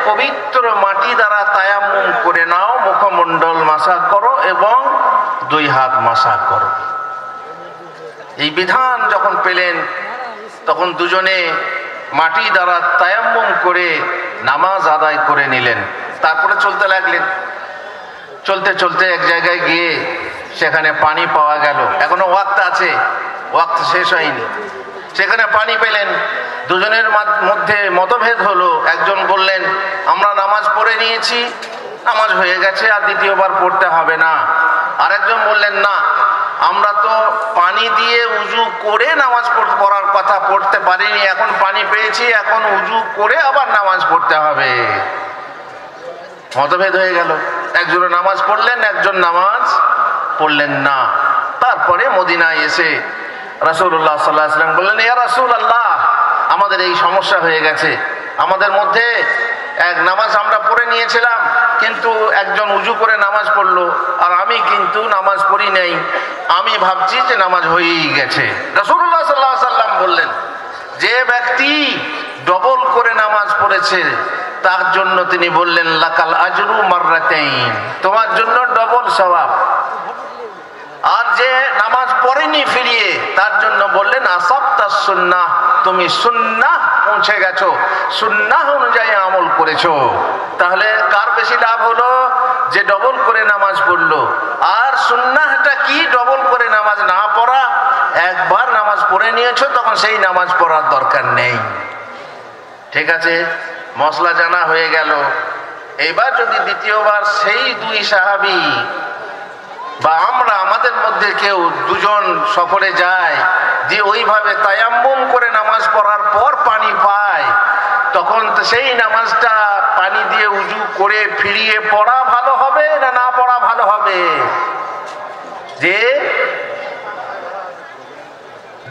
পবিত্র মাটি দ্বারা তায়াম্মুম করে নাও, মুখমণ্ডল মাসাহ করো এবং 2 হাত মাসাহ করো। এই বিধান যখন পেলেন তখন দুজনে মাটি দ্বারা তায়াম্মুম করে নামাজ আদায় করে নিলেন। তারপরে চলতে লাগলেন। চলতে চলতে এক জায়গায় গিয়ে সেখানে পানি পাওয়া গেল। এখনো ওয়াক্ত আছে, ওয়াক্ত শেষ হয়নি। সেখানে পানি পেলেন। দুজনের মধ্যে মতভেদ হলো। একজন বললেন আমরা নামাজ পড়ে নিয়েছি, নামাজ হয়ে গেছে, আর দ্বিতীয়বার পড়তে হবে না। আরেকজন বললেন না, আমরা তো পানি দিয়ে উজু করে নামাজ পড়ার কথা পড়তে পারিনি, এখন পানি পেয়েছি, এখন উজু করে আবার নামাজ পড়তে হবে। মতভেদ হয়ে গেল। একজন নামাজ পড়লেন, একজন নামাজ পড়লেন না। তারপরে মদিনায় এসে রাসূলুল্লাহ সাল্লাল্লাহু আলাইহি ওয়াসাল্লাম বললেন, ইয়া রাসূলুল্লাহ, আমাদের এই সমস্যা হয়ে গেছে। আমাদের মধ্যে এক নামাজ আমরা পড়ে নিয়েছিলাম, কিন্তু একজন উজু করে নামাজ পড়লো, আর আমি কিন্তু নামাজ পড়ি নাই। আমি ভাবছি যে নামাজ হয়েই গেছে। রাসূলুল্লাহ সাল্লাল্লাহু আলাইহি ওয়াসাল্লাম বললেন, যে ব্যক্তি ডবল করে নামাজ পড়েছে তার জন্য তিনি বললেন লাকাল আজরু মাররাতাইন, তোমার জন্য ডবল সওয়াব। আর যে নামাজ পড়েনি ফিরিয়ে, তার জন্য বললেন আসাবতাস সুন্নাহ, তুমি সুন্নাহ পৌঁছে গেছো, সুন্নাহ অনুযায়ী আমল করেছো। তাহলে কার বেশি লাভ হলো? যে ডবল করে নামাজ পড়লো। আর সুন্নাহটা কি? ডবল করে নামাজ না পড়া। একবার নামাজ পড়ে নিয়েছো, তখন সেই নামাজ পড়ার দরকার নেই। ঠিক আছে, মশলা জানা হয়ে গেল। এইবার যদি দ্বিতীয়বার সেই 2 সাহাবী বা আমরা আমাদের মধ্যে কেউ দুজন সফরে যায়, যে ওইভাবে তায়াম্মুম করে নামাজ পড়ার পর পানি পায়, তখন তো সেই নামাজটা পানি দিয়ে উজু করে ফিরিয়ে পড়া ভালো হবে না না পড়া ভালো হবে? যে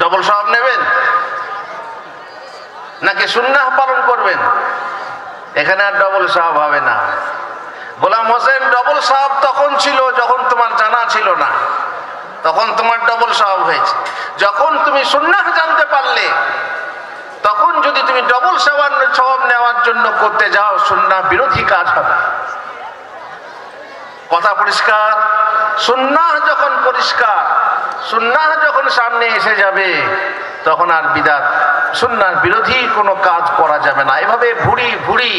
ডবল সওয়াব নেবেন নাকি সুন্নাহ পালন করবেন? এখানে আর ডবল সওয়াব হবে না। গোলাম হোসেন, ডবল সওয়াব তখন ছিল যখন তোমার জানা ছিল না, তখন তোমার ডবল সওয়াব হয়েছে। যখন তুমি সুন্নাহ জানতে পারলে, তখন যদি তুমি ডবল সওয়াব নেওয়ার জন্য করতে যাও, সুন্নাহ বিরোধী কাজ হবে। কথা পরিষ্কার? সুন্নাহ যখন পরিষ্কার, সুন্নাহ যখন সামনে এসে যাবে, তখন আর বিদআত, সুন্নাহ বিরোধী কোনো কাজ করা যাবে না। এভাবে ভুরি ভুরি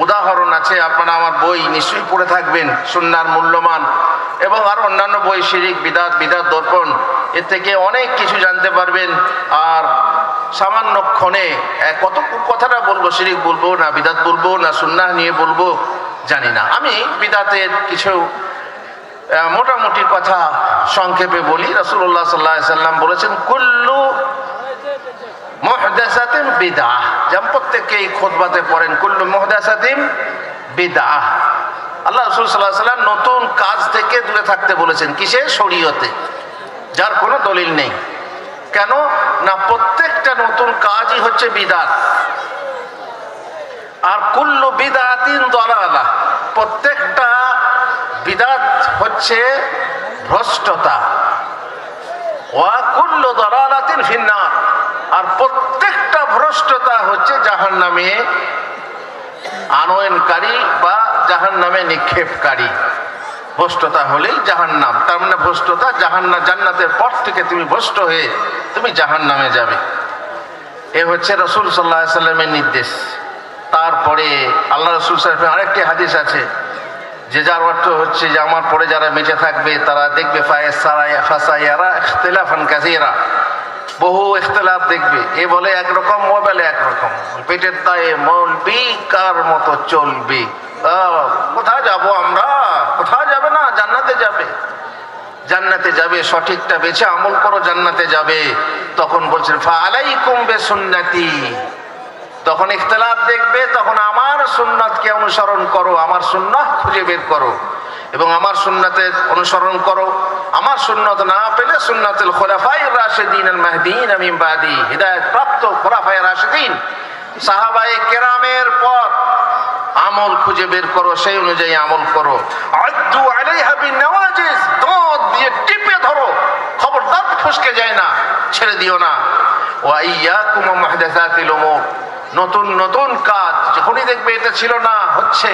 উদাহরণ আছে। আপনারা আমার বই নিশ্চয়ই পড়ে থাকবেন, সুন্নাহর মূল্যমান, এবং আরো অন্যান্য বই, শিরিক, বিদআত, বিদআত দর্পণ, এর থেকে অনেক কিছু জানতে পারবেন। আর সামান্যক্ষণে কত কথাটা বলবো, শিরিক বলবো না বিদআত বলবো না সুন্নাহ নিয়ে বলবো জানি না। আমি বিদআতের কিছু মোটামুটি কথা সংক্ষেপে বলি। রাসূলুল্লাহ সাল্লাল্লাহু আলাইহি ওয়াসাল্লাম বলেছেন, কুল্লু মুহদাসাতিন বিদআহ। যেমন প্রত্যেককেই খুতবাতে পড়েন, কুল্লু মুহদাসাতিন বিদআহ। আল্লাহ রাসূল সাল্লাল্লাহু আলাইহি ওয়াসাল্লাম নতুন কাজ থেকে দূরে থাকতে বলেছেন। কিসে? শরীয়তে, যার কোনো দলিল নেই। কেন না? প্রত্যেকটা নতুন কাজই হচ্ছে বিদআত। আর কুল্লু বিদআতিন দালালাহ, প্রত্যেকটা বিদআত হচ্ছে ভ্রষ্টতা। ওয়া কুল্লু দালালাতিন ফিন্নার, আর প্রত্যেকটা ভ্রষ্টতা হচ্ছে জাহান্নামে আনয়নকারী বা জাহান্নামে নিক্ষেপকারী। ভ্রষ্টতা হলেই জাহান্নাম। তার মানে ভ্রষ্টতা জাহান্নাম, জান্নাতের পথ থেকে তুমি ভ্রষ্ট হয়ে তুমি জাহান্নামে যাবে। এ হচ্ছে রাসূল সাল্লাল্লাহু আলাইহি ওয়াসাল্লামের নির্দেশ। তারপরে আল্লাহ রাসূল সাল্লাল্লাহু আলাইহি ওয়াসাল্লাম আরেকটি হাদিস আছে, যে যার অর্থ হচ্ছে যে আমার পরে যারা বেঁচে থাকবে তারা দেখবে ফাসায়ারা ইখতিলাফান কাসীরা, বহু ইখতিলাফ দেখবে। এ বলে একরকম, ও বলে একরকম, পেটের দায়ে মৌলবি কার মতো চলবে। কোথায় যাব আমরা? কোথায় যাবে না, জান্নাতে যাবে। জান্নাতে যাবে, সঠিকটা বেছে আমল করো, জান্নাতে যাবে। তখন বলছেন ফাআলাইকুম বিসুন্নতি, তখন ইখতিলাফ দেখবে, তখন আমার সুন্নাতকে অনুসরণ করো, আমার সুন্নাহ খুঁজে বের করো এবং আমার সুন্নাতের অনুসরণ করো। আমার সুন্নাত না পেলে সুন্নাতুল খুলাফায়ে রাশিদিন আল মাহদিয়িন মিন বাদি, হিদায়াত প্রাপ্ত খুলাফায়ে রাশিদিন সাহাবায়ে কেরামের পর আমল খুঁজে বের করো, সেই অনুযায়ী আমল করো। আদ্দু আলাইহা বিন-নওয়াজিজ, দাঁত দিয়ে টিপে ধরো, খবরদার ফসকে যায় না, ছেড়ে দিও না। ওয়া ইয়্যাকুম মুহদাসাতিল উমুর, নতুন নতুন কাজ যখনই দেখবে এটা ছিল না, হচ্ছে।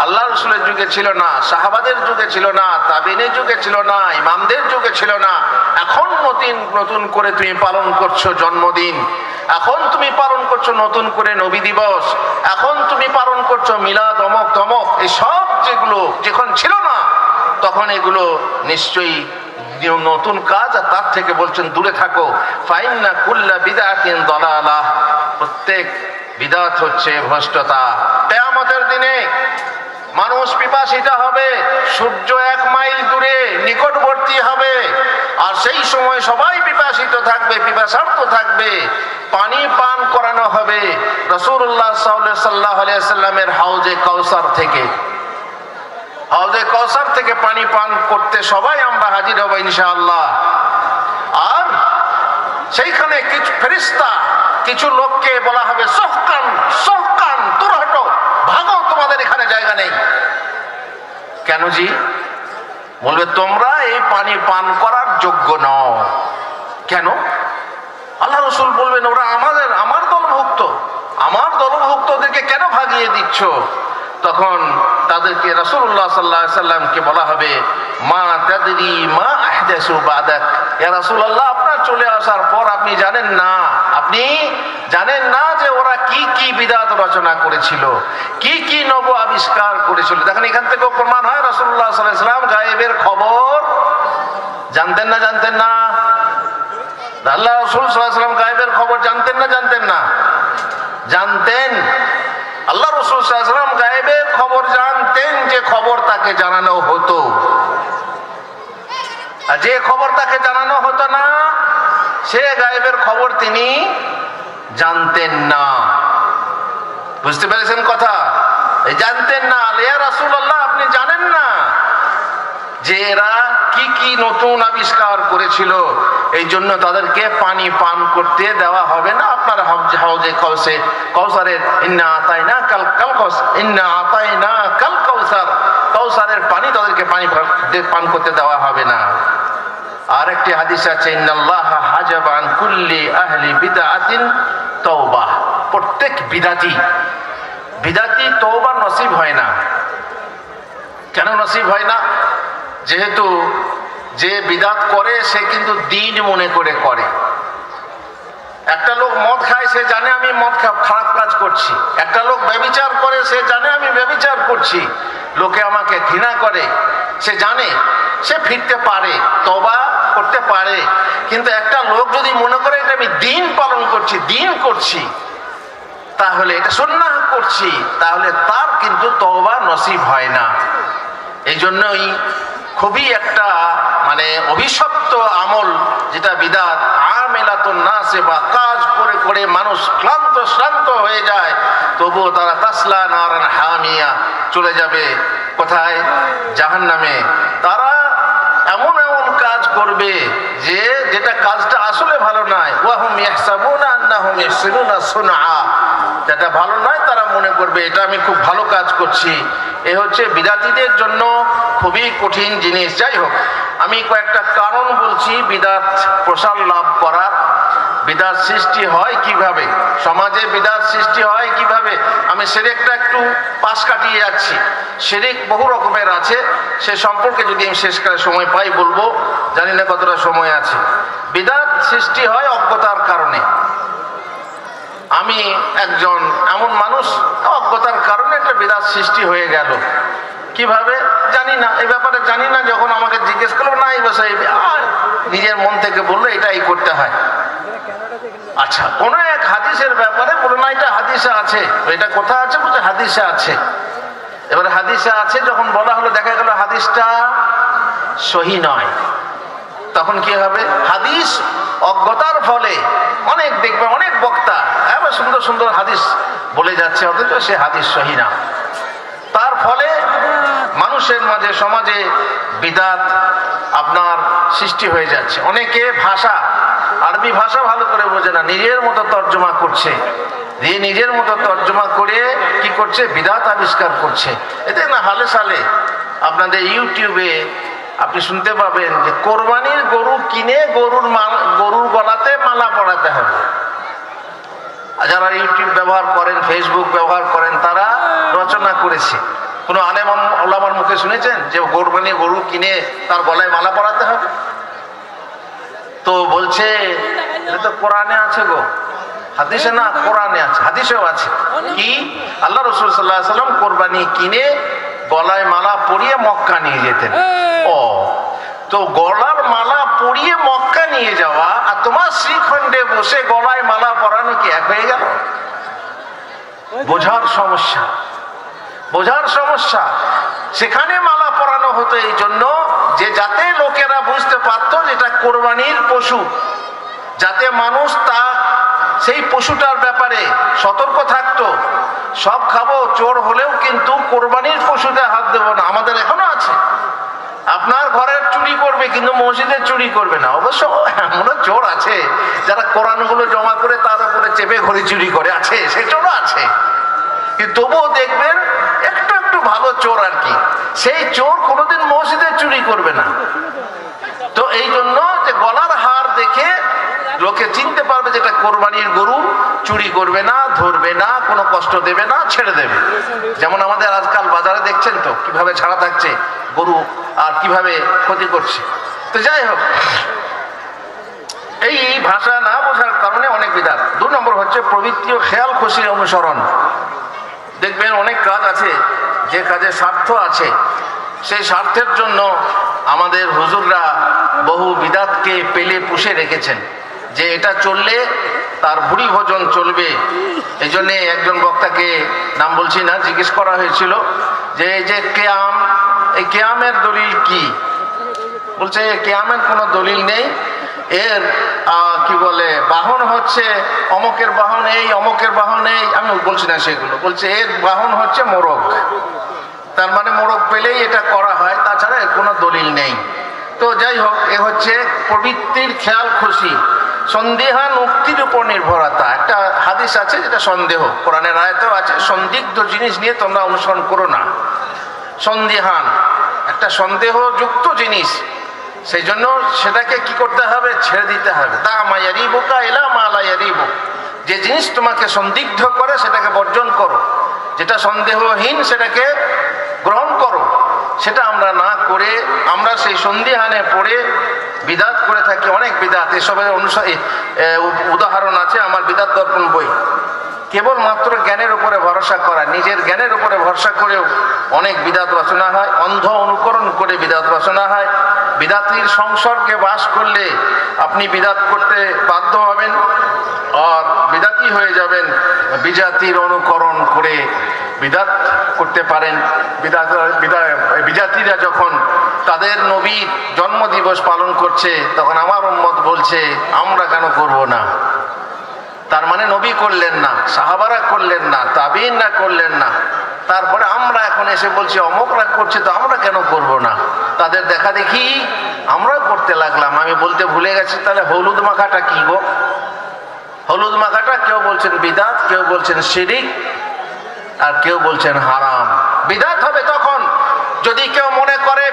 আল্লাহ রসুলের যুগে ছিল না, সাহাবাদের যুগে ছিল না, তাবিনের যুগে ছিল না, ইমামদের যুগে ছিল না। এখন নতুন করে তুমি পালন করছো জন্মদিন, এখন তুমি পালন করছো নতুন করে নবী দিবস, এখন তুমি পালন করছো মিলাদ, অমক তমক, এই সব যেগুলো যখন ছিল না তখন এগুলো নিশ্চয়ই নতুন কাজ, আর তার থেকে বলছেন দূরে থাকো। ফাইন্না কুল্লা বিদআতিন দালালাহ, প্রত্যেক বিদআত হচ্ছে ভ্রষ্টতা। কিয়ামতের দিনে মানুষ পিপাসিত হবে, সূর্য 1 মাইল দূরে নিকটবর্তী হবে, আর সেই সময় সবাই পিপাসিত থাকবে, পিপাসার্থ থাকবে, পানি পান করানো হবে রাসূলুল্লাহ সাল্লাল্লাহু আলাইহি ওয়াসাল্লামের হাউজে কাউসার থেকে। হাউজে কাউসার থেকে পানি পান করতে সবাই আমরা হাজির হব ইনশাআল্লাহ। আর সেইখানে কিছু ফেরেশতা, কিছু লোককে বলা হবে সহকান সহকান, দূর হটো, ভাগো, তোমাদের এখানে জায়গা নেই। কেন জি? বলবে তোমরা এই পানি পান করার যোগ্য নও। কেন? আল্লাহ রসুল বলবেন ওরা আমার দলভুক্ত, আমার দলভুক্তদেরকে কেন ভাগিয়ে দিচ্ছ? তখন তাদেরকে রাসূলুল্লাহ সাল্লাল্লাহু আলাইহি সাল্লামকে বলা হবে মা তাদরি মা আহদাসু বাদাক, ইয়া রাসূলুল্লাহ আপনার চলে আসার পর আপনি জানেন না যে ওরা কি কি বিদআত রচনা করেছিল, কি কি নব আবিষ্কার করেছিল। দেখেন এখান থেকেও প্রমাণ হয় রাসূলুল্লাহ সাল্লাল্লাহু আলাইহি সাল্লাম গায়েবের খবর জানতেন না। আল্লাহ রাসূল সাল্লাল্লাহু আলাইহি সাল্লাম গায়েবের খবর জানতেন না? জানতেন। আল্লাহ রাসূল সাল্লাল্লাহু আলাইহি সাল্লাম গায়েবের খবর জানতেন, যে খবর তাকে জানানো হতো। আর যে খবর তাকে জানানো হতো না, সে গায়েবের খবর তিনি জানতেন না। বুঝতে পেরেছেন কথা? জানতেন না। ইয়া রাসূলুল্লাহ আপনি জানেন না যে এরা কি কি নতুন আবিষ্কার করেছিল, এই জন্য তাদেরকে পানি পান করতে দেওয়া হবে না আপনার হাউজে কাউসারের। ইন্না আতাইনা কাল কাউসারের পানি তাদেরকে পান করতে দেওয়া হবে না। আর একটি হাদিস আছে ইন্নাল্লাহা হাজাবা আন কুল্লি আহলি বিদআতিন তাওবাহ, প্রত্যেক বিদআতি তওবা নসিব হয় না। কেন নসিব হয় না? যেহেতু যে বিদআত করে সে কিন্তু দিন মনে করে। একটা লোক মদ খায়, সে জানে আমি খারাপ কাজ করছি। একটা লোক ব্যভিচার করে, সে জানে আমি ব্যভিচার করছি। লোকে আমাকে ঘৃণা করে, সে জানে, সে ফিরতে পারে, তওবা করতে পারে। কিন্তু একটা লোক যদি মনে করে এটা আমি দিন পালন করছি, তাহলে এটা সুন্নাহ করছি, তাহলে তার কিন্তু তওবা নসিব হয় না। এই জন্যই খুবই একটা অভিশপ্ত আমল যেটা বিদআত, আমিলাতুন নাসিবা, কাজ করে মানুষ শ্রান্ত হয়ে যায়, তবুও তারা তাসলা নারান হামিয়া, চলে যাবে কোথায়? জাহান্নামে। তারা এমন কাজ করবে যেটা কাজটা আসলে ভালো নয়। ওয়াহুম ইয়াহসাবুনা আন্নাহুম ইয়াহসিনুনা সুনআ, যেটা ভালো নয় তারা মনে করবে এটা আমি খুব ভালো কাজ করছি। এ হচ্ছে বিদআতীদের জন্য খুবই কঠিন জিনিস। যাই হোক, আমি কয়েকটা কারণ বলছি বিদআত প্রসার লাভ করার। বিদআত সৃষ্টি হয় কিভাবে, সমাজে বিদআত সৃষ্টি হয় কিভাবে। আমি শিরকটা একটু পাশ কাটিয়ে যাচ্ছি। শিরক বহু রকমের আছে, সে সম্পর্কে যদি আমি শেষকালে সময় পাই বলবো, জানি না কতটা সময় আছে। বিদআত সৃষ্টি হয় অজ্ঞতার কারণে। আমি একজন এমন মানুষ, অজ্ঞতার কারণে একটা বিদআত সৃষ্টি হয়ে গেল। কিভাবে জানি না, এই ব্যাপারে জানি না। যখন আমাকে জিজ্ঞেস করলো, না এই বিষয়ে নিজের মন থেকে বললো এটাই করতে হয়। আচ্ছা, কোন এক হাদিসের ব্যাপারে বলো না এটা হাদিসে আছে, এটা কোথায় আছে? বলছে হাদিসে আছে। এবার হাদিসে আছে যখন বলা হলো, দেখা গেল হাদিসটা সহি নয়। তখন কি হবে? হাদিস অজ্ঞতার ফলে অনেক দেখবে অনেক বক্তা এবার সুন্দর সুন্দর হাদিস বলে যাচ্ছে, অথচ সে হাদিস সহি না। তার ফলে মানুষের মাঝে, সমাজে বিদআত আপনার সৃষ্টি হয়ে যাচ্ছে। অনেকে আরবি ভাষা ভালো করে বোঝে না, নিজের মতো তর্জমা করছে, নিজের মতো তর্জমা করে কি করছে? বিদআত আবিষ্কার করছে। এতে না হালে সালে আপনাদের ইউটিউবে আপনি শুনতে পাবেন যে কোরবানির গরু কিনে গরুর গলাতে মালা পরাতে হবে। যারা ইউটিউব ব্যবহার করেন, ফেসবুক ব্যবহার করেন, তারা রচনা করেছে। কোনো আলেম ওলামার মুখে শুনেছেন যে কোরবানি গরু কিনে তার গলায় মালা পরাতে হবে? তো বলছে এটা তো কোরআনে আছে গো, হাদিসে না, কোরআনে আছে, হাদিসেও আছে। কি? আল্লাহ রাসূল সাল্লাল্লাহু আলাইহি ওয়াসাল্লাম কোরবানি কিনে গলায় মালা পরিয়ে মক্কা নিয়ে যেতেন। ও, তো গলার মালা পরিয়ে মক্কা নিয়ে যাওয়া আর তোমার শ্রীখণ্ডে বসে গলায় মালা পরানো কি এক হয়ে গেল? বোঝার সমস্যা, বোঝার সমস্যা। সেখানে মালা পরানো হতো এই জন্য যে যাতে লোকেরা বুঝতে পারতো যেটা কোরবানির পশু, যাতে মানুষ তা সেই পশুটার ব্যাপারে সতর্ক থাকতো। সব খাবো, চোর হলেও কিন্তু কোরবানির পশুতে হাত দেবো না। আমাদের এখনো আছে, আপনার ঘরের চুরি করবে কিন্তু মসজিদের চুরি করবে না। অবশ্য এমনও চোর আছে যারা কোরআনগুলো জমা করে তার উপরে চেপে ঘড়ি চুরি করে, আছে, সে চোরও আছে। কিন্তু তবুও দেখবেন একটু একটু ভালো চোর আর কি, সেই চোর কোনোদিন মসজিদে চুরি করবে না। তো এই জন্য যে গলার হার দেখে লোকে চিনতে পারবে যেটা কোরবানির গরু, চুরি করবে না, ধরবে না, কোনো কষ্ট দেবে না, ছেড়ে দেবে। যেমন আমাদের আজকাল বাজারে দেখছেন তো কিভাবে ছাড়া থাকছে গরু আর কিভাবে ক্ষতি করছে। তো যাই হোক, এই ভাষা না বোঝার কারণে অনেক বিধান। 2 নম্বর হচ্ছে প্রবৃত্তি ও খেয়াল খুশির অনুসরণ। দেখবেন অনেক কাজ আছে যে কাজে স্বার্থ আছে, সেই স্বার্থের জন্য আমাদের হুজুররা বহু বিদাতকে পেলে পুষে রেখেছেন যে এটা চললে তার ভুড়ি ভোজন চলবে। এই জন্যে একজন বক্তাকে, নাম বলছি না, জিজ্ঞেস করা হয়েছিল যে এই যে কেয়াম, এই কেয়ামের দলিল কি? বলছে কেয়ামের কোনো দলিল নেই, এর কি বলে বাহন হচ্ছে অমকের বাহন, এই অমকের বাহন, এই আমি বলছি না সেগুলো, বলছে এর বাহন হচ্ছে মোরগ। তার মানে মোরগ পেলেই এটা করা হয়, তাছাড়া এর কোনো দলিল নেই। তো যাই হোক, এ হচ্ছে প্রবৃত্তির খেয়াল খুশি, সন্দেহান উক্তির উপর নির্ভরতা। একটা হাদিস আছে যেটা সন্দেহ, কোরআনের আয়াতেও আছে, সন্দিগ্ধ জিনিস নিয়ে তোমরা অনুসরণ করো না। সন্দেহান একটা সন্দেহযুক্ত জিনিস, সেই জন্য সেটাকে কি করতে হবে? ছেড়ে দিতে হবে। দা মা ইয়ারিবুকা ইলা মা লা ইয়ারিবুক, যে জিনিস তোমাকে সন্দিগ্ধ করে সেটাকে বর্জন করো, যেটা সন্দেহহীন সেটাকে গ্রহণ করো। সেটা আমরা না করে আমরা সেই সন্দেহানে পড়ে বিদাত করে থাকি, অনেক বিদাত। এসবের উদাহরণ আছে আমার বিদাত দর্পণ বই। কেবলমাত্র জ্ঞানের উপরে ভরসা করা, নিজের জ্ঞানের উপরে ভরসা করেও অনেক বিদাত রচনা হয়, অন্ধ অনুকরণ করে বিদাত রচনা হয়। বিদাতির সংসর্গে বাস করলে আপনি বিদাত করতে বাধ্য হবেন আর বিদাতি হয়ে যাবেন। বিজাতির অনুকরণ করে বিদাত করতে পারেন। বিজাতিরা যখন তাদের নবীর জন্মদিবস পালন করছে তখন আমার উম্মত বলছে আমরা কেন করব না? তার মানে নবী করলেন না, সাহাবারা করলেন না, তাবিঈনরা করলেন না, তারপরে আমরা এখন এসে বলছি অমুকরা করছে তো আমরা কেন করব না? তাদের দেখা দেখি আমরা করতে লাগলাম। আমি বলতে ভুলে গেছি, তাহলে হলুদ মাখাটা কি গো? হলুদ মাখাটা কেউ বলছেন বিদাত, কেউ বলছেন শিরিক, আর কেউ বলছেন হারাম। বিদাত হবে তখন যদি কেউ মনে করে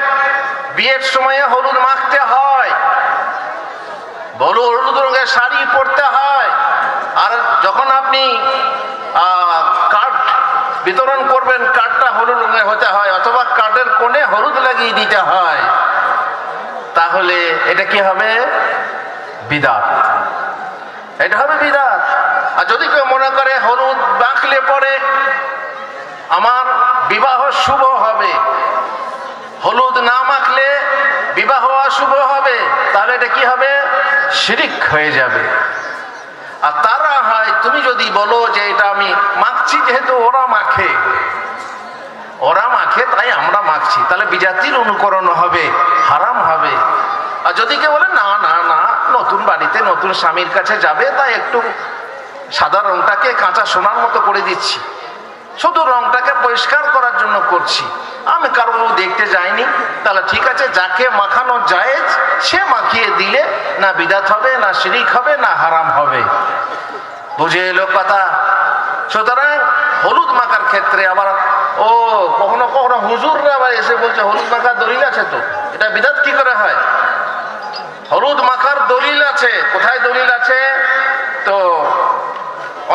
বিয়ের সময়ে হলুদ মাখতে হয়, হলুদ রঙের শাড়ি পরতে হয়, আর যখন আপনি কার্ড বিতরণ করবেন কার্ডটা হলুদ রঙের হতে হয়, অথবা কার্ডের কোণে হলুদ লাগিয়ে দিতে হয়, তাহলে এটা কি হবে? বিদাত। এটা হবে বিদাত। আর যদি কেউ মনে করে হলুদ মাখলে পরে আমার বিবাহ শুভ হবে, হলুদ না মাখলে বিবাহ অশুভ হবে, তাহলে এটা কি হবে? শিরিক হয়ে যাবে। আর তারা হয়, তুমি যদি বলো যে এটা আমি মাখছি যেহেতু ওরা মাখে তাই আমরা মাখছি, তাহলে বিজাতির অনুকরণ হবে, হারাম হবে। আর যদি কেউ বলে না না না, নতুন বাড়িতে নতুন স্বামীর কাছে যাবে তাই একটু সাদা রংটাকে কাঁচা সোনার মতো করে দিচ্ছি, শুধু রংটাকে পরিষ্কার করার জন্য করছি, আমি কারো দেখতে যাইনি, তাহলে ঠিক আছে, যাকে মাখানো জায়েজ সে মাখিয়ে দিলে না বিদাত হবে, না শিরিক হবে, না হারাম হবে। বুঝে এলো কথা? সুতরাং হলুদ মাখার ক্ষেত্রে আবার কখনো কখনো হুজুররা আবার এসে বলছে হলুদ মাখার দলিল আছে, তো এটা বিদাত কি করে হয়? হলুদ মাখার দলিল আছে। কোথায় দলিল আছে? তো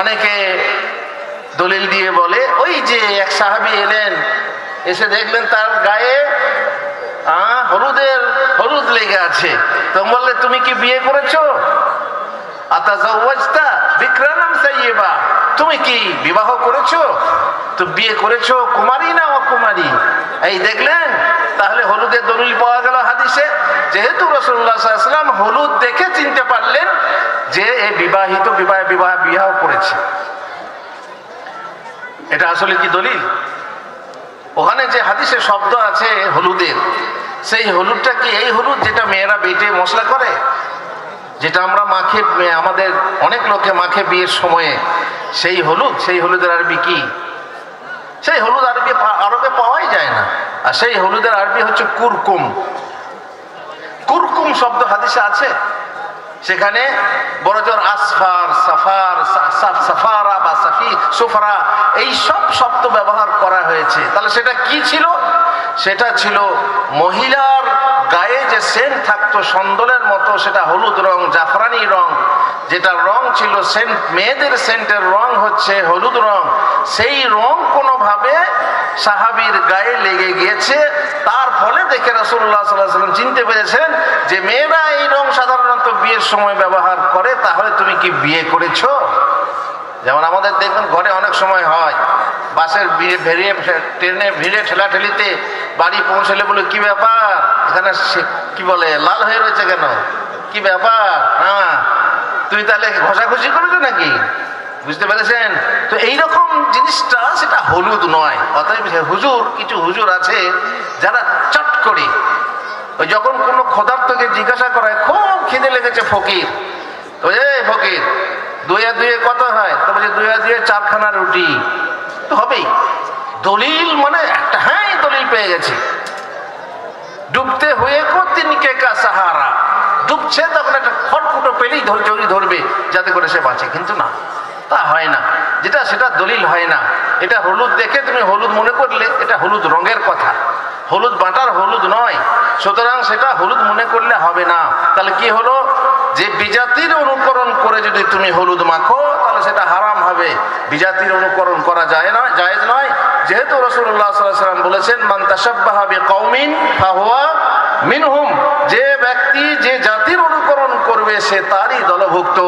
অনেকে দলিল দিয়ে বলে, ওই যে এক সাহাবী এলেন, এসে দেখলেন তার গায়ে হলুদ লেগে আছে, তো বললে তুমি কি বিয়ে করেছো? আতাজাওয়াজতা বিকরান আম সাইয়্যিবা, তুমি কি বিবাহ করেছো? তো বিয়ে করেছো কুমারী না অকুমারী? এই দেখলেন, তাহলে হলুদের দলিল পাওয়া গেল হাদিসে। যেহেতু রাসূলুল্লাহ সাল্লাল্লাহু আলাইহি ওয়াসাল্লাম হলুদ দেখে চিনতে পারলেন যে এই বিবাহিত বিবাহ করেছে, এটা আসলে কি দলিল? ওখানে যে হাদিসে শব্দ আছে হলুদের, সেই হলুদটা কি এই হলুদ যেটা মেয়েরা বেটে মশলা করে, যেটা আমরা মাখে, আমাদের অনেক লোকে মাখে বিয়ের সময়ে, সেই হলুদের আরবি কি? সেই হলুদ আরবে পাওয়াই যায় না। আর সেই হলুদের আরবি হচ্ছে কুরকুম। কুরকুম শব্দ হাদিসে আছে, সেখানে বড়জোর আসফার, সাফারা বা সুফরা এই সব শব্দ ব্যবহার করা হয়েছে। তাহলে সেটা কি ছিল? সেটা ছিল মহিলার গায়ে যে সেন্ট থাকতো সন্দলের মতো, সেটা হলুদ রং, জাফরানি রং, যেটা রং ছিল সেন্ট, মেয়েদের সেন্টের রং হচ্ছে হলুদ রং। সেই রং কোনোভাবে সাহাবীর গায়ে লেগে গিয়েছে, তার ফলে দেখে রাসূলুল্লাহ সাল্লাল্লাহু আলাইহি ওয়াসাল্লাম চিনতে পেরেছেন যে মেয়েরা এই রং সাধারণত বিয়ের সময় ব্যবহার করে, তাহলে তুমি কি বিয়ে করেছো? যেমন আমাদের দেখবেন ঘরে অনেক সময় হয়, বাসের ভিড়ে, ট্রেনে ভিড়ে ঠেলাঠেলিতে বাড়ি পৌঁছলে বলে কি ব্যাপার, এখানে কি বলে লাল হয়ে রয়েছে কেন, কি ব্যাপার? হ্যাঁ, তুমি তাহলে ঘষাঘষি করেছো নাকি? বুঝতে পেরেছেন? তো এইরকম জিনিসটা সেটা হলুদ নয়। অতএব কিছু হুজুর আছে যারা চট করে, ওই যখন কোনো ক্ষুধার্তকে জিজ্ঞাসা করায়, খুব খিদে লেগেছে ফকির, তো এই ফকির 2 আর 2 কত হয়? তো বলছে 2 আর 2 4খানা রুটি। তো হবেই দলিল, মানে একটা, হ্যাঁ দলিল পেয়ে গেছে। ডুবতে হয়ে কো তিনকে কা সাহারা, ডুবছে তখন একটা খড়কুটো পেলেই ধরবে যাতে করে সে বাঁচে, কিন্তু না, তা হয় না, সেটা দলিল হয় না। এটা হলুদ দেখে তুমি হলুদ মনে করলে, এটা হলুদ রঙের কথা, হলুদ বাটার হলুদ নয়। সুতরাং সেটা হলুদ মনে করলে হবে না। তাহলে কি হলো, যে বিজাতির অনুকরণ করে যদি তুমি হলুদ মাখো তাহলে সেটা হারাম হবে, বিজাতির অনুকরণ করা যায় না, জায়েজ নয়। যেহেতু রাসূলুল্লাহ সাল্লাল্লাহু আলাইহি ওয়াসাল্লাম বলেছেন, মান তাশাব্বাহা বিকওমিন ফাহুয়া মিনহুম, যে ব্যক্তি যে জাতির অনুকরণ করবে সে তারই দলভুক্ত।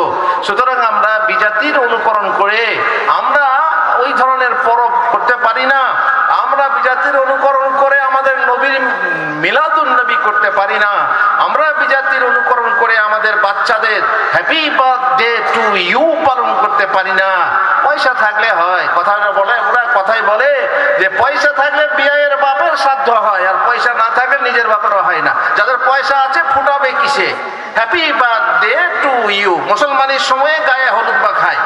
সুতরাং আমরা বিজাতির অনুকরণ করে আমরা ওই ধরনের পরব করতে পারি না, আমরা বিজাতির অনুকরণ করে আমাদের নবীর মিলাদুন নবী করতে পারি না, আমরা বিজাতির অনুকরণ করে আমাদের বাচ্চাদের হ্যাপি বার্থডে টু ইউ পালন করতে পারি না। পয়সা থাকলে হয়, ওরা কথাই বলে যে পয়সা থাকলে বিয়ের বাপের সাধ্য হয়, আর পয়সা না থাকলে নিজের বাপেরও হয় না। যাদের পয়সা আছে ফুটাবে কিসে? হ্যাপি বার্থডে টু ইউ, মুসলমানের সময়ে গায়ে হলুদ মাখায়,